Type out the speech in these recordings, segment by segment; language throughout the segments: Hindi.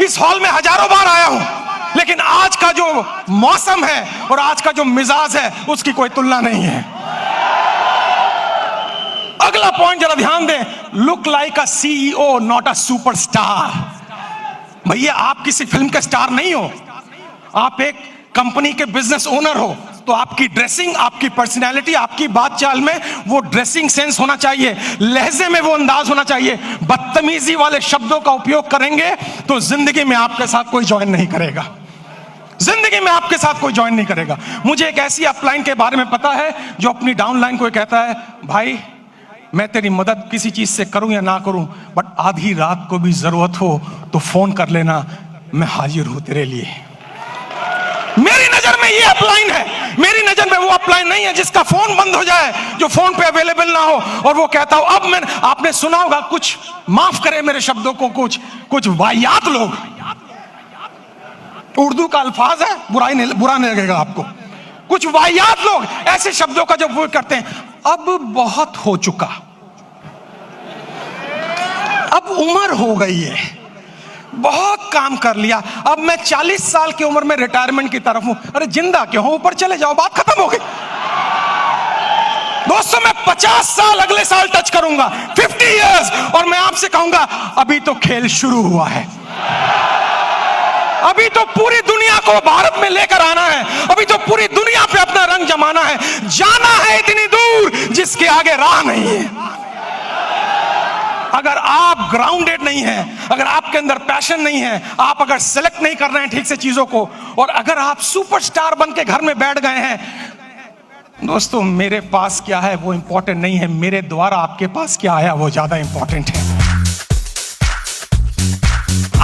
इस हॉल में हजारों बार आया हूं, लेकिन आज का जो मौसम है और आज का जो मिजाज है उसकी कोई तुलना नहीं है। अगला पॉइंट जरा ध्यान दें, look like a CEO not a superstar. भैया आप किसी फिल्म के स्टार नहीं हो, आप एक कंपनी के बिजनेस ओनर हो, तो आपकी ड्रेसिंग, आपकी पर्सनैलिटी, आपकी बात चाल में वो ड्रेसिंग सेंस होना चाहिए, लहजे में वो अंदाज होना चाहिए। बदतमीजी वाले शब्दों का उपयोग करेंगे तो जिंदगी में आपके साथ कोई ज्वाइन नहीं करेगा, जिंदगी में आपके साथ कोई ज्वाइन नहीं करेगा। मुझे एक ऐसी अपलाइन के बारे में पता है जो अपनी डाउनलाइन को कहता है, भाई मैं तेरी मदद किसी चीज से करूं या ना करूं, बट आधी रात को भी जरूरत हो तो फोन कर लेना, मैं हाजिर हूं तेरे लिए। मेरी नजर में ये अपलाइन है, मेरी नजर में वो अपलाइन नहीं है जिसका फोन बंद हो जाए, जो फोन पे अवेलेबल ना हो और वो कहता हो। अब मैं, आपने सुना होगा, कुछ माफ करे मेरे शब्दों को, कुछ वाहियात लोग, उर्दू का अल्फाज है, बुरा नहीं लगेगा आपको, कुछ वाहियात लोग ऐसे शब्दों का जो उपयोग करते हैं, अब बहुत हो चुका, अब उम्र हो गई है, बहुत काम कर लिया, अब मैं 40 साल की उम्र में रिटायरमेंट की तरफ हूं। अरे जिंदा क्यों हो, ऊपर चले जाओ, बात खत्म हो गई। दोस्तों मैं 50 साल अगले साल टच करूंगा, 50 इयर्स, और मैं आपसे कहूंगा अभी तो खेल शुरू हुआ है, अभी तो पूरी दुनिया को भारत में लेकर आना है, अभी तो पूरी दुनिया पे अपना रंग जमाना है, जाना है इतनी दूर जिसके आगे राह नहीं है। अगर आप ग्राउंडेड नहीं हैं, अगर आपके अंदर पैशन नहीं है, आप अगर सेलेक्ट नहीं कर रहे हैं ठीक से चीजों को, और अगर आप सुपरस्टार बन के घर में बैठ गए हैं, दोस्तों मेरे पास क्या है वो इंपॉर्टेंट नहीं है, मेरे द्वारा आपके पास क्या आया वो ज्यादा इंपॉर्टेंट है।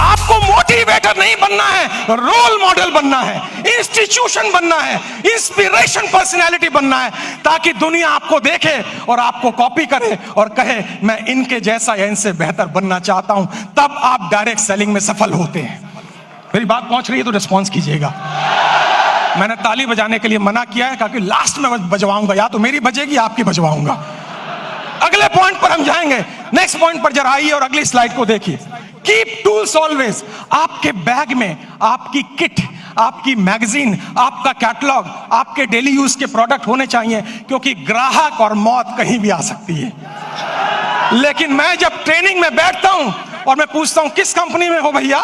आपको मोटिवेटर नहीं बनना है, रोल मॉडल बनना है, इंस्टीट्यूशन बनना है, इंस्पिरेशन पर्सनैलिटी बनना है, ताकि दुनिया आपको देखे और आपको कॉपी करे और कहे मैं इनके जैसा या इनसे बेहतर बनना चाहता हूं। तब आप डायरेक्ट सेलिंग में सफल होते हैं। मेरी बात पहुंच रही है तो रिस्पॉन्स कीजिएगा। मैंने ताली बजाने के लिए मना किया है क्योंकि लास्ट में बजवाऊंगा, या तो मेरी बजेगी या आपकी बजवाऊंगा। अगले पॉइंट पर हम जाएंगे, नेक्स्ट पॉइंट पर जरा आइए और अगली स्लाइड को देखिए। कीप टूल्स ऑलवेज, आपके बैग में आपकी किट, आपकी मैगजीन, आपका कैटलॉग, आपके डेली यूज के प्रोडक्ट होने चाहिए, क्योंकि ग्राहक और मौत कहीं भी आ सकती है। लेकिन मैं जब ट्रेनिंग में बैठता हूं और मैं पूछता हूं किस कंपनी में हो भैया,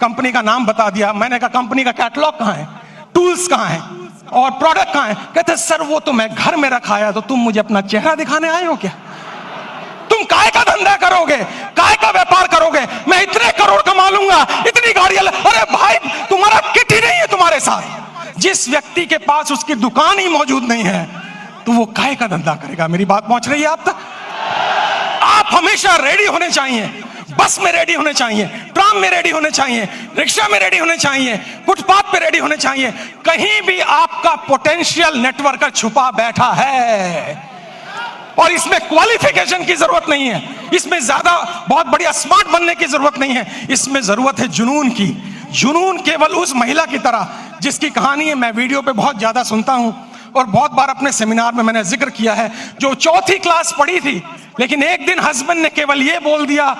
कंपनी का नाम बता दिया, मैंने कहा कंपनी का कैटलॉग कहां है, टूल्स कहां है और प्रोडक्ट कहां है, कहते सर वो तो मैं घर में रखा है, तो तुम मुझे अपना चेहरा दिखाने आए हो क्या? तुम काय का धंधा करोगे, काय का व्यापार करोगे, मैं इतने करोड़ कमा लूंगा, इतनी गाड़ियां, अरे भाई तुम्हारा किट ही नहीं है तुम्हारे साथ। जिस व्यक्ति के पास उसकी दुकान ही मौजूद नहीं है तो वो काय का धंधा करेगा। मेरी बात पहुंच रही है आप तक? आप हमेशा रेडी होने चाहिए, बस में रेडी होने चाहिए, ट्राम में रेडी होने चाहिए, रिक्शा में रेडी होने चाहिए, फुटपाथ पे रेडी होने चाहिए। कहीं भी आपका पोटेंशियल नेटवर्कर छुपा बैठा है और इसमें क्वालिफिकेशन की जरूरत नहीं है, इसमें ज्यादा बहुत बढ़िया स्मार्ट बनने की जरूरत नहीं है, इसमें जरूरत है जुनून की। जुनून केवल उस महिला की तरह जिसकी कहानी है मैं वीडियो पे बहुत ज्यादा सुनता हूं और बहुत बार अपने सेमिनार में मैंने जिक्र किया है, जो 4th क्लास पढ़ी थी, लेकिन एक दिन हस्बैंड ने केवल ये बोल दिया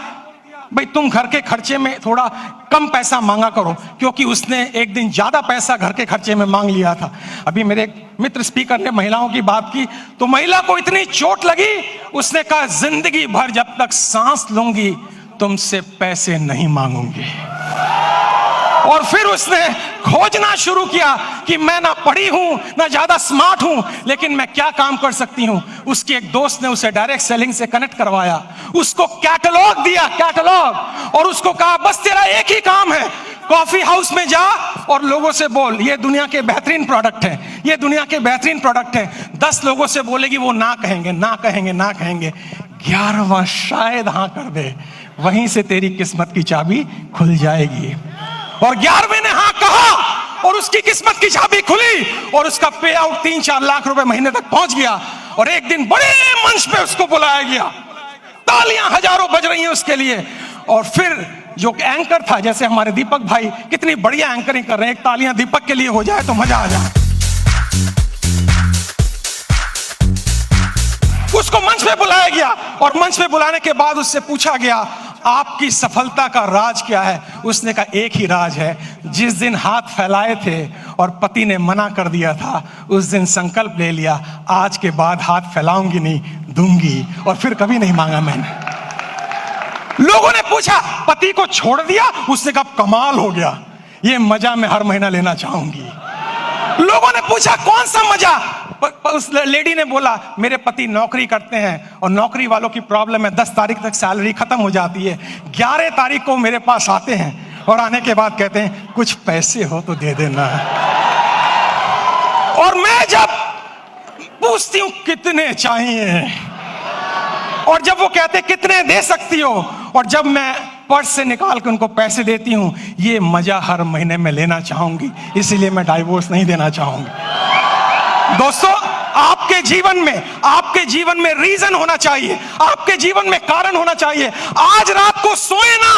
भाई तुम घर के खर्चे में थोड़ा कम पैसा मांगा करो, क्योंकि उसने एक दिन ज्यादा पैसा घर के खर्चे में मांग लिया था। अभी मेरे एक मित्र स्पीकर ने महिलाओं की बात की तो महिला को इतनी चोट लगी, उसने कहा जिंदगी भर जब तक सांस लूंगी तुमसे पैसे नहीं मांगूंगी। और फिर उसने खोजना शुरू किया कि मैं ना पढ़ी हूं ना ज्यादा स्मार्ट हूं, लेकिन मैं क्या काम कर सकती हूं। उसके एक दोस्त ने उसे डायरेक्ट सेलिंग से कनेक्ट करवाया, उसको कैटलॉग दिया, कैटलॉग, और उसको कहा बस तेरा एक ही काम है, कॉफी हाउस में जा और लोगों से बोल ये दुनिया के बेहतरीन प्रोडक्ट है, ये दुनिया के बेहतरीन प्रोडक्ट है। 10 लोगों से बोलेगी, वो ना कहेंगे, ना कहेंगे, ना कहेंगे, 11वां शायद हाँ कर दे, वहीं से तेरी किस्मत की चाबी खुल जाएगी। और 11वें ने हाँ कहा और उसकी किस्मत की चाबी खुली और उसका पे आउट 3-4 लाख रुपए महीने तक पहुंच गया। और एक दिन बड़े मंच पे उसको बुलाया गया, तालियां हजारों बज रही हैं उसके लिए। और फिर जो एंकर था, जैसे हमारे दीपक भाई कितनी बढ़िया एंकरिंग कर रहे हैं, एक तालियां दीपक के लिए हो जाए तो मजा आ जाए। उसको मंच पे बुलाया गया और मंच पे बुलाने के बाद उससे पूछा गया आपकी सफलता का राज क्या है? उसने कहा एक ही राज है, जिस दिन हाथ फैलाए थे और पति ने मना कर दिया था, उस दिन संकल्प ले लिया, आज के बाद हाथ फैलाऊंगी नहीं, दूंगी, और फिर कभी नहीं मांगा मैंने। लोगों ने पूछा पति को छोड़ दिया? उसने कहा कमाल हो गया, ये मजा मैं हर महीना लेना चाहूंगी। लोगों ने पूछा कौन सा मजा? उस लेडी ने बोला मेरे पति नौकरी करते हैं और नौकरी वालों की प्रॉब्लम है, 10 तारीख तक सैलरी खत्म हो जाती है, 11 तारीख को मेरे पास आते हैं और आने के बाद कहते हैं कुछ पैसे हो तो दे देना। और मैं जब पूछती हूं कितने चाहिए, और जब वो कहते कितने दे सकती हो, और जब मैं पर्स से निकाल के उनको पैसे देती हूं, ये मजा हर महीने में लेना चाहूंगी, इसीलिए मैं डाइवोर्स नहीं देना चाहूंगी। दोस्तों, आपके जीवन में रीजन होना चाहिए, आपके जीवन में कारण होना चाहिए। आज रात को सोए ना,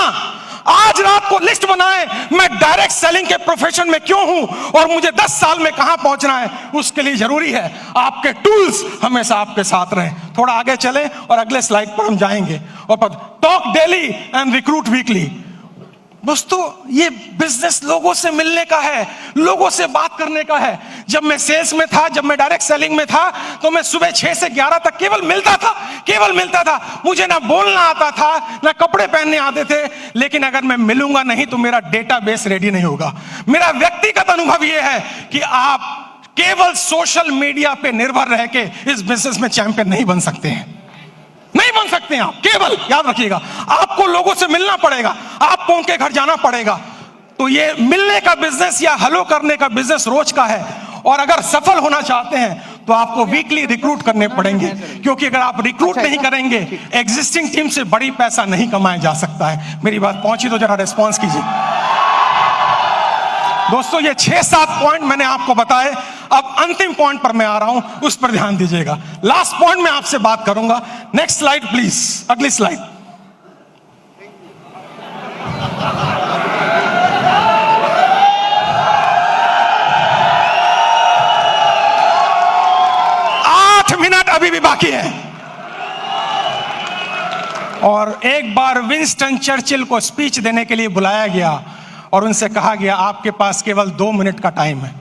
आज रात को लिस्ट बनाए, मैं डायरेक्ट सेलिंग के प्रोफेशन में क्यों हूं और मुझे 10 साल में कहां पहुंचना है। उसके लिए जरूरी है आपके टूल्स हमेशा आपके साथ रहें। थोड़ा आगे चलें और अगले स्लाइड पर हम जाएंगे। और talk daily and recruit weekly. दोस्तों, ये बिजनेस लोगों से मिलने का है, लोगों से बात करने का है। जब मैं सेल्स में था, जब मैं डायरेक्ट सेलिंग में था, तो मैं सुबह 6 से 11 तक केवल मिलता था। मुझे ना बोलना आता था, ना कपड़े पहनने आते थे, लेकिन अगर मैं मिलूंगा नहीं तो मेरा डेटाबेस रेडी नहीं होगा। मेरा व्यक्तिगत अनुभव यह है कि आप केवल सोशल मीडिया पे निर्भर रह के इस बिजनेस में चैंपियन नहीं बन सकते हैं, नहीं बन सकते हैं आप। केवल याद रखिएगा, आपको लोगों से मिलना पड़ेगा, आपको उनके घर जाना पड़ेगा। तो ये मिलने का बिजनेस या हेलो करने का बिजनेस रोज का है। और अगर सफल होना चाहते हैं तो आपको वीकली रिक्रूट करने पड़ेंगे, क्योंकि अगर आप रिक्रूट नहीं करेंगे, एग्जिस्टिंग टीम से बड़ी पैसा नहीं कमाया जा सकता है। मेरी बात पहुंची तो जरा रिस्पॉन्स कीजिए। दोस्तों, ये 6-7 पॉइंट मैंने आपको बताए। अब अंतिम पॉइंट पर मैं आ रहा हूं, उस पर ध्यान दीजिएगा। लास्ट पॉइंट में आपसे बात करूंगा। नेक्स्ट स्लाइड प्लीज, अगली स्लाइड। मिनट अभी भी बाकी है। और एक बार विंस्टन चर्चिल को स्पीच देने के लिए बुलाया गया और उनसे कहा गया आपके पास केवल 2 मिनट का टाइम है।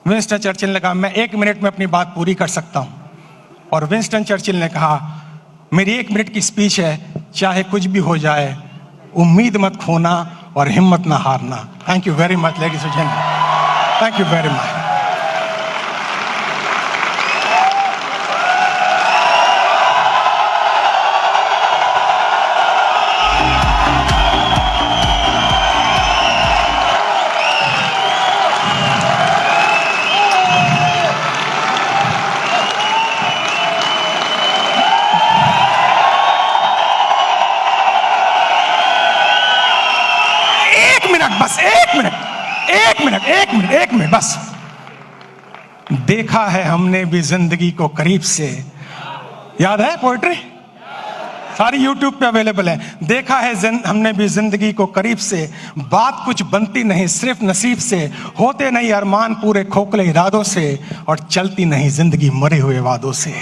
विंस्टन चर्चिल ने कहा मैं 1 मिनट में अपनी बात पूरी कर सकता हूं। और विंस्टन चर्चिल ने कहा मेरी 1 मिनट की स्पीच है, चाहे कुछ भी हो जाए, उम्मीद मत खोना और हिम्मत ना हारना। Thank you very much ladies and gentleman, thank you very much. बस एक मिनट बस। देखा है हमने भी जिंदगी को करीब से, याद है पोएट्री, सारी यूट्यूब पे अवेलेबल है। देखा है हमने भी जिंदगी को करीब से, बात कुछ बनती नहीं सिर्फ नसीब से, होते नहीं अरमान पूरे खोखले इरादों से, और चलती नहीं जिंदगी मरे हुए वादों से।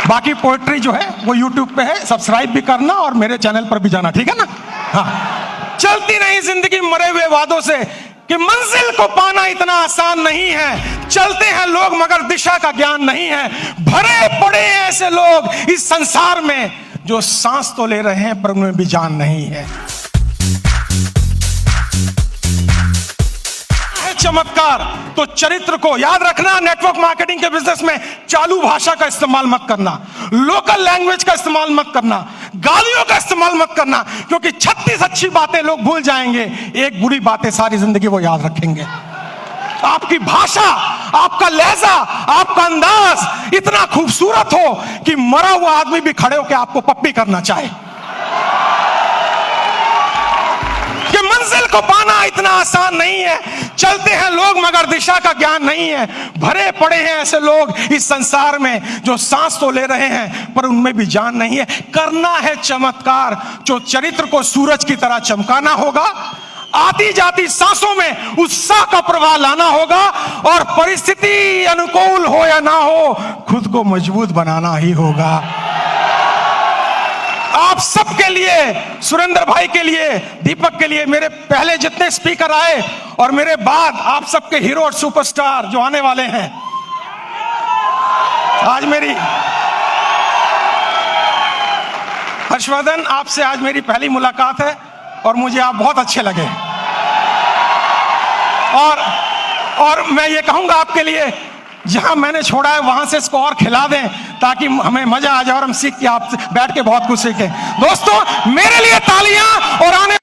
बाकी पोएट्री जो है वो यूट्यूब पे है, सब्सक्राइब भी करना और मेरे चैनल पर भी जाना, ठीक है ना? हाँ, चलती नहीं जिंदगी मरे हुए वादों से, कि मंजिल को पाना इतना आसान नहीं है। चलते हैं लोग मगर दिशा का ज्ञान नहीं है। भरे पड़े हैं ऐसे लोग इस संसार में जो सांस तो ले रहे हैं पर उनमें भी जान नहीं है। चमत्कार तो चरित्र को याद रखना। नेटवर्क मार्केटिंग के बिजनेस में चालू भाषा का इस्तेमाल मत करना, लोकल लैंग्वेज का इस्तेमाल मत करना, गालियों का इस्तेमाल मत करना, क्योंकि 36 अच्छी बातें लोग भूल जाएंगे, एक बुरी बातें सारी जिंदगी वो याद रखेंगे। आपकी भाषा, आपका लहजा, आपका अंदाज इतना खूबसूरत हो कि मरा हुआ आदमी भी खड़े होकर आपको पप्पी करना चाहे। कि मंजिल को पाना इतना आसान नहीं है। चलते हैं लोग मगर दिशा का ज्ञान नहीं है। भरे पड़े हैं ऐसे लोग इस संसार में जो सांस तो ले रहे हैं पर उनमें भी जान नहीं है। करना है चमत्कार, जो चरित्र को सूरज की तरह चमकाना होगा। आती जाती सांसों में उत्साह का प्रवाह लाना होगा, और परिस्थिति अनुकूल हो या ना हो, खुद को मजबूत बनाना ही होगा। आप सबके लिए, सुरेंद्र भाई के लिए, दीपक के लिए, मेरे पहले जितने स्पीकर आए और मेरे बाद आप सबके हीरो और सुपरस्टार जो आने वाले हैं, आज मेरी हर्षवर्धन, आपसे आज मेरी पहली मुलाकात है और मुझे आप बहुत अच्छे लगे। और मैं ये कहूंगा आपके लिए, जहां मैंने छोड़ा है वहां से इसको और खिला दें, ताकि हमें मजा आ जाए और हम सीख के आपसे बैठ के बहुत कुछ सीखें। दोस्तों, मेरे लिए तालियां और आने